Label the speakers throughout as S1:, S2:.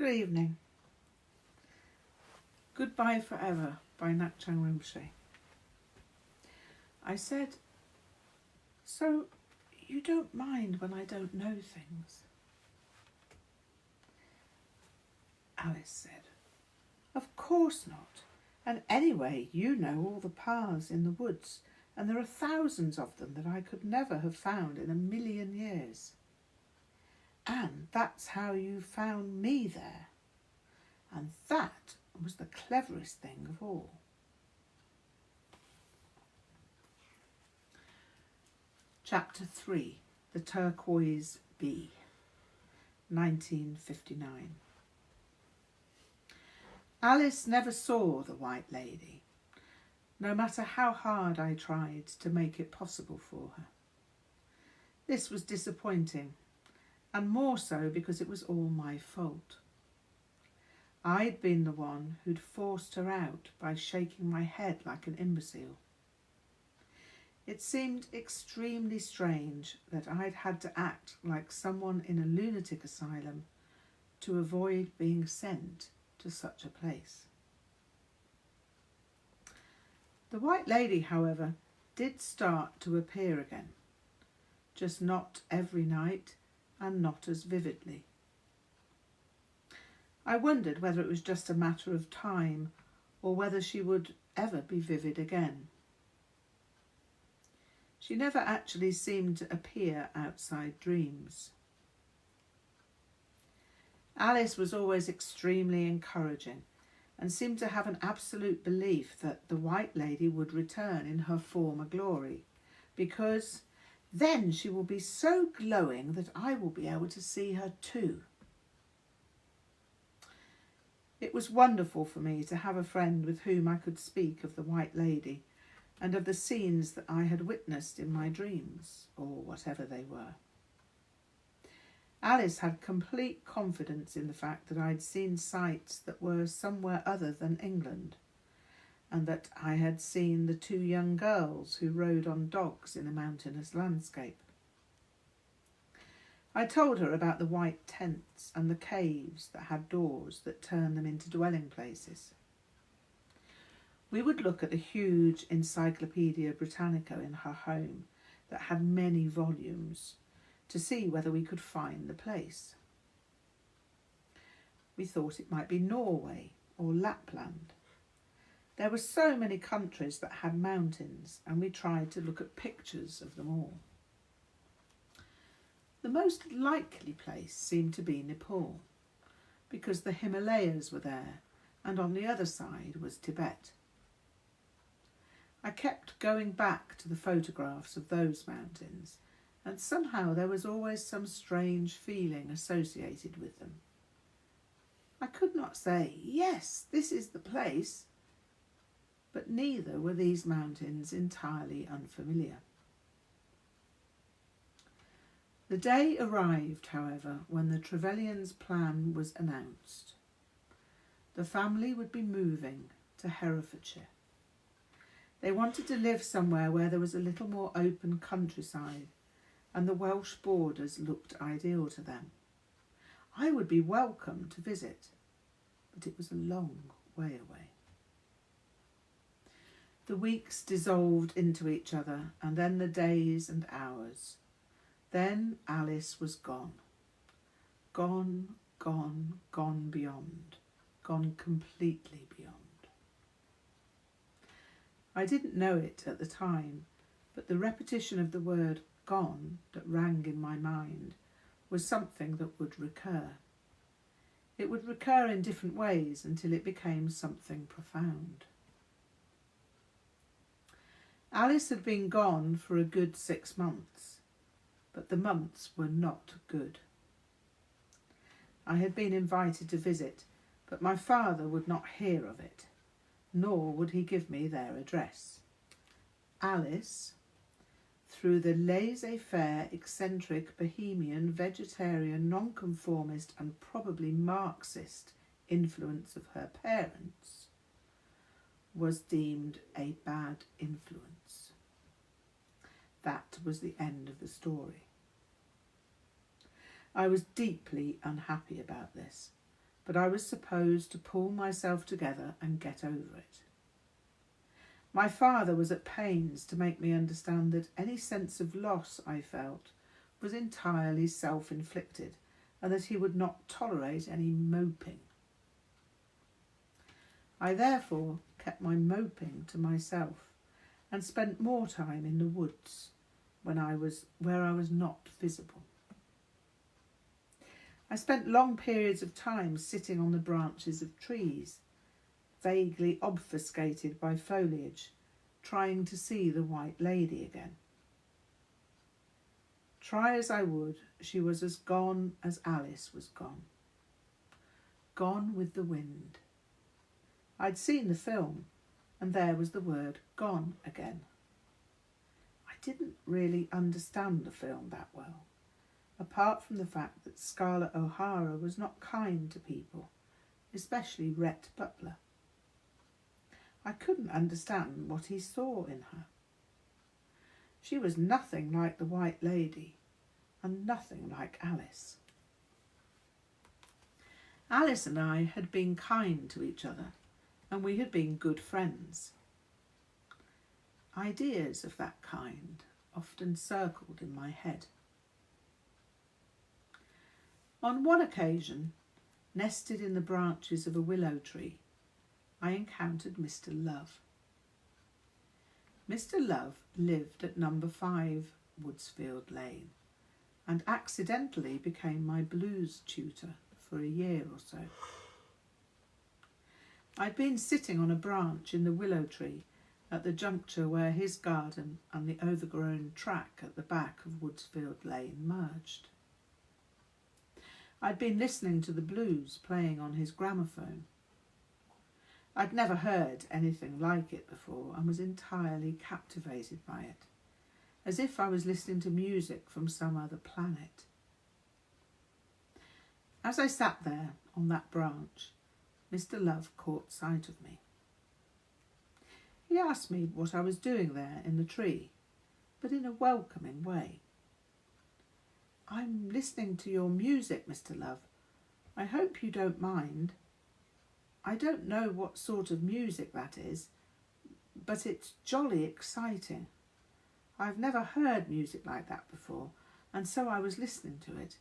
S1: Good evening. Goodbye Forever by Ngak'chang Rinpoche. I said, "So you don't mind when I don't know things?" Alice said, "Of course not. And anyway, you know all the paths in the woods, and there are thousands of them that I could never have found in a million years. And that's how you found me there. And that was the cleverest thing of all." Chapter 3, The Turquoise Bee, 1959. Alice never saw the White Lady, no matter how hard I tried to make it possible for her. This was disappointing, and more so because it was all my fault. I'd been the one who'd forced her out by shaking my head like an imbecile. It seemed extremely strange that I'd had to act like someone in a lunatic asylum to avoid being sent to such a place. The White Lady, however, did start to appear again, just not every night and not as vividly. I wondered whether it was just a matter of time or whether she would ever be vivid again. She never actually seemed to appear outside dreams. Alice was always extremely encouraging and seemed to have an absolute belief that the White Lady would return in her former glory, because then she will be so glowing that I will be able to see her too. It was wonderful for me to have a friend with whom I could speak of the White Lady and of the scenes that I had witnessed in my dreams, or whatever they were. Alice had complete confidence in the fact that I'd seen sights that were somewhere other than England, and that I had seen the two young girls who rode on dogs in a mountainous landscape. I told her about the white tents and the caves that had doors that turned them into dwelling places. We would look at a huge Encyclopaedia Britannica in her home that had many volumes to see whether we could find the place. We thought it might be Norway or Lapland. There were so many countries that had mountains, and we tried to look at pictures of them all. The most likely place seemed to be Nepal, because the Himalayas were there, and on the other side was Tibet. I kept going back to the photographs of those mountains, and somehow there was always some strange feeling associated with them. I could not say, "Yes, this is the place," but neither were these mountains entirely unfamiliar. The day arrived, however, when the Trevelyan's plan was announced. The family would be moving to Herefordshire. They wanted to live somewhere where there was a little more open countryside, and the Welsh borders looked ideal to them. I would be welcome to visit, but it was a long way away. The weeks dissolved into each other, and then the days and hours. Then Alice was gone. Gone, gone, gone beyond. Gone completely beyond. I didn't know it at the time, but the repetition of the word gone that rang in my mind was something that would recur. It would recur in different ways until it became something profound. Alice had been gone for a good 6 months, but the months were not good. I had been invited to visit, but my father would not hear of it, nor would he give me their address. Alice, through the laissez-faire, eccentric, bohemian, vegetarian, nonconformist and probably Marxist influence of her parents, was deemed a bad influence. That was the end of the story. I was deeply unhappy about this, but I was supposed to pull myself together and get over it. My father was at pains to make me understand that any sense of loss I felt was entirely self-inflicted, and that he would not tolerate any moping. I therefore kept my moping to myself and spent more time in the woods where I was not visible. I spent long periods of time sitting on the branches of trees, vaguely obfuscated by foliage, trying to see the White Lady again. Try as I would, she was as gone as Alice was gone. Gone with the wind. I'd seen the film, and there was the word gone again. I didn't really understand the film that well, apart from the fact that Scarlett O'Hara was not kind to people, especially Rhett Butler. I couldn't understand what he saw in her. She was nothing like the White Lady, and nothing like Alice. Alice and I had been kind to each other, and we had been good friends. Ideas of that kind often circled in my head. On one occasion, nested in the branches of a willow tree, I encountered Mr. Love. Mr. Love lived at number 5 Woodsfield Lane and accidentally became my blues tutor for a year or so. I'd been sitting on a branch in the willow tree at the juncture where his garden and the overgrown track at the back of Woodsfield Lane merged. I'd been listening to the blues playing on his gramophone. I'd never heard anything like it before and was entirely captivated by it, as if I was listening to music from some other planet. As I sat there on that branch, Mr. Love caught sight of me. He asked me what I was doing there in the tree, but in a welcoming way. "I'm listening to your music, Mr. Love. I hope you don't mind. I don't know what sort of music that is, but it's jolly exciting. I've never heard music like that before, and so I was listening to it.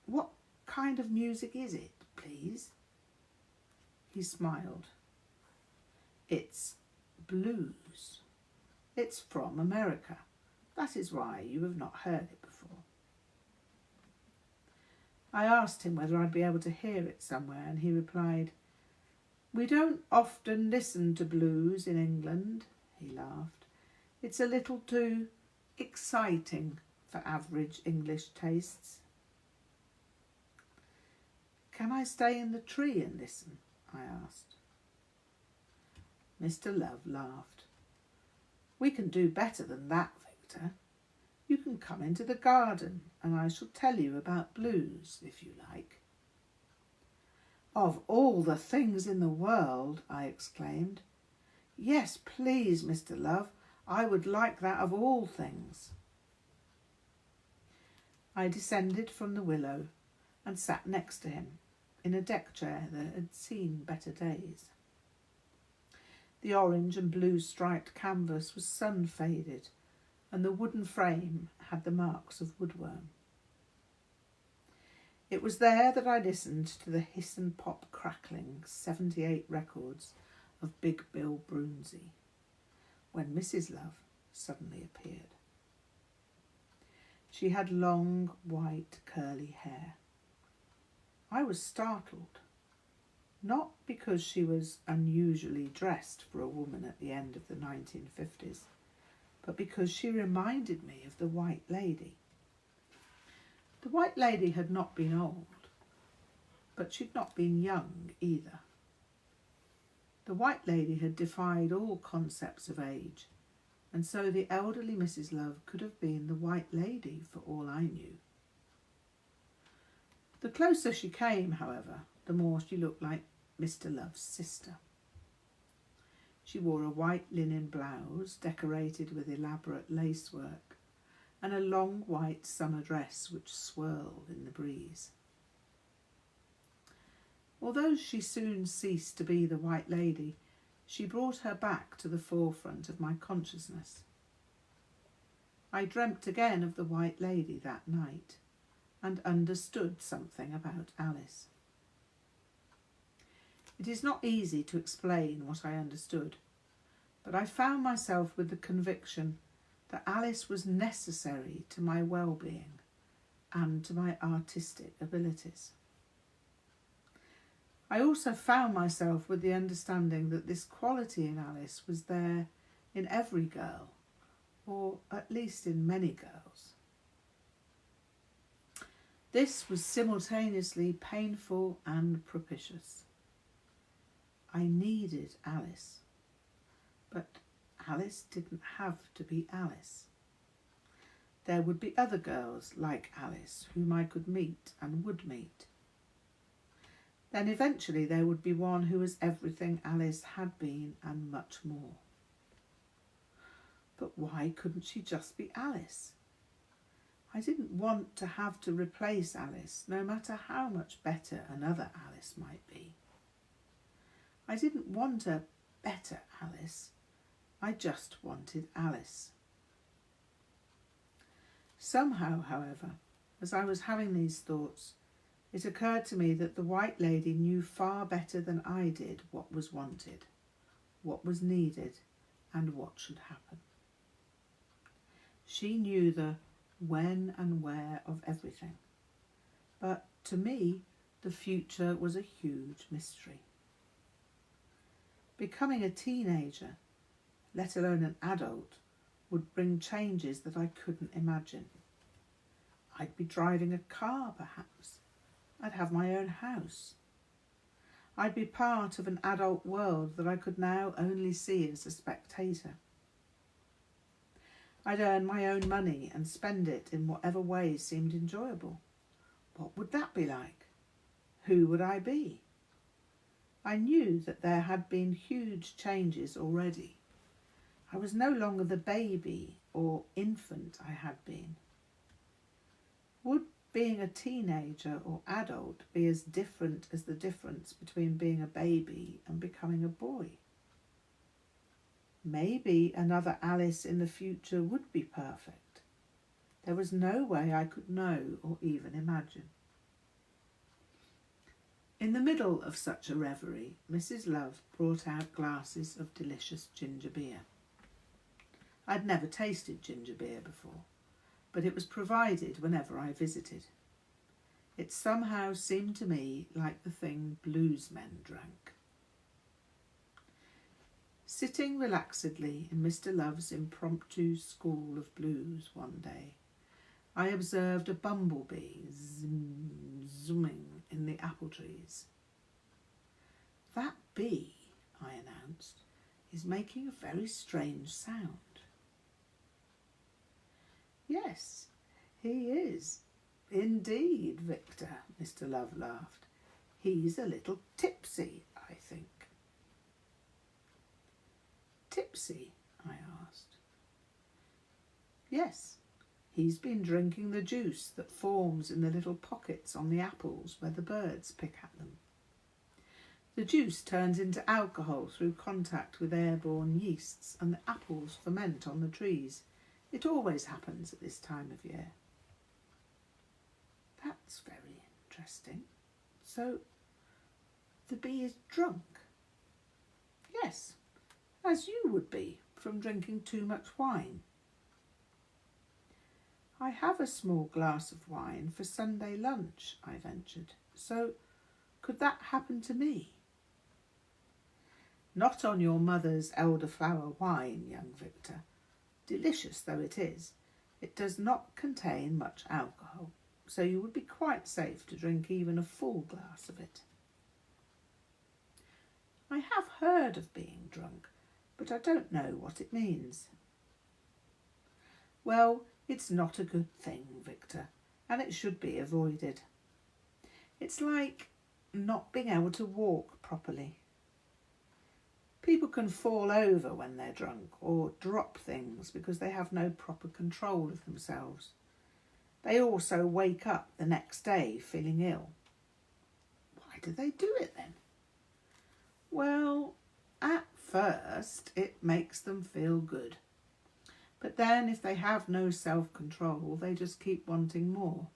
S1: What kind of music is it, please?" He smiled. "It's blues. It's from America. That is why you have not heard it before." I asked him whether I'd be able to hear it somewhere, and he replied, "We don't often listen to blues in England," he laughed. "It's a little too exciting for average English tastes." "Can I stay in the tree and listen?" I asked. Mr. Love laughed. "We can do better than that, Victor. You can come into the garden and I shall tell you about blues, if you like." "Of all the things in the world!" I exclaimed. "Yes, please, Mr. Love. I would like that of all things." I descended from the willow and sat next to him in a deck chair that had seen better days. The orange and blue striped canvas was sun-faded, and the wooden frame had the marks of woodworm. It was there that I listened to the hiss and pop crackling 78 records of Big Bill Broomsey, when Mrs. Love suddenly appeared. She had long, white, curly hair. I was startled, not because she was unusually dressed for a woman at the end of the 1950s, but because she reminded me of the White Lady. The White Lady had not been old, but she'd not been young either. The White Lady had defied all concepts of age, and so the elderly Mrs. Love could have been the White Lady for all I knew. The closer she came, however, the more she looked like Mr. Love's sister. She wore a white linen blouse decorated with elaborate lacework and a long white summer dress which swirled in the breeze. Although she soon ceased to be the White Lady, she brought her back to the forefront of my consciousness. I dreamt again of the White Lady that night and understood something about Alice. It is not easy to explain what I understood, but I found myself with the conviction that Alice was necessary to my well-being and to my artistic abilities. I also found myself with the understanding that this quality in Alice was there in every girl, or at least in many girls. This was simultaneously painful and propitious. I needed Alice, but Alice didn't have to be Alice. There would be other girls like Alice whom I could meet and would meet. Then eventually there would be one who was everything Alice had been and much more. But why couldn't she just be Alice? I didn't want to have to replace Alice, no matter how much better another Alice might be. I didn't want a better Alice, I just wanted Alice. Somehow, however, as I was having these thoughts, it occurred to me that the White Lady knew far better than I did what was wanted, what was needed, and what should happen. She knew the when and where of everything, but to me, the future was a huge mystery. Becoming a teenager, let alone an adult, would bring changes that I couldn't imagine. I'd be driving a car, perhaps. I'd have my own house. I'd be part of an adult world that I could now only see as a spectator. I'd earn my own money and spend it in whatever way seemed enjoyable. What would that be like? Who would I be? I knew that there had been huge changes already. I was no longer the baby or infant I had been. Would being a teenager or adult be as different as the difference between being a baby and becoming a boy? Maybe another Alice in the future would be perfect. There was no way I could know or even imagine. In the middle of such a reverie, Mrs. Love brought out glasses of delicious ginger beer. I'd never tasted ginger beer before, but it was provided whenever I visited. It somehow seemed to me like the thing bluesmen drank. Sitting relaxedly in Mr. Love's impromptu school of blues one day, I observed a bumblebee zooming in the apple trees. "That bee," I announced, "is making a very strange sound." "Yes, he is, indeed, Victor," Mr. Love laughed. "He's a little tipsy, I think." "Tipsy?" I asked. "Yes, he's been drinking the juice that forms in the little pockets on the apples where the birds pick at them. The juice turns into alcohol through contact with airborne yeasts, and the apples ferment on the trees. It always happens at this time of year." "That's very interesting. So the bee is drunk?" "Yes, as you would be from drinking too much wine." "I have a small glass of wine for Sunday lunch," I ventured. "So could that happen to me?" "Not on your mother's elderflower wine, young Victor. Delicious though it is, it does not contain much alcohol, so you would be quite safe to drink even a full glass of it." "I have heard of being drunk, but I don't know what it means." "Well, it's not a good thing, Victor, and it should be avoided. It's like not being able to walk properly. People can fall over when they're drunk or drop things because they have no proper control of themselves. They also wake up the next day feeling ill." "Why do they do it then? Well, at first it makes them feel good. But then if they have no self-control, they just keep wanting more.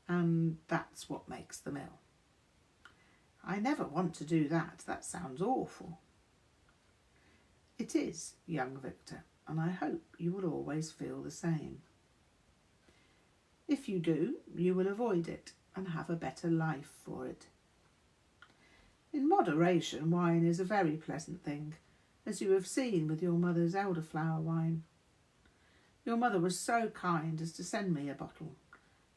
S1: And that's what makes them ill. I never want to do that. That sounds awful. It is, young Victor, and I hope you will always feel the same. If you do, you will avoid it and have a better life for it. In moderation, wine is a very pleasant thing, as you have seen with your mother's elderflower wine. Your mother was so kind as to send me a bottle,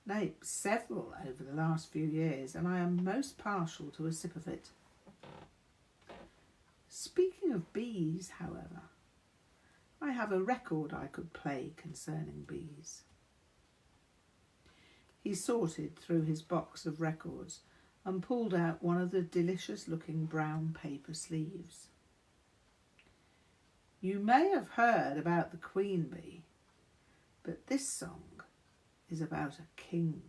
S1: nay, several over the last few years, and I am most partial to a sip of it. Speaking of bees, however, I have a record I could play concerning bees. He sorted through his box of records and pulled out one of the delicious-looking brown paper sleeves. You may have heard about the queen bee, but this song is about a king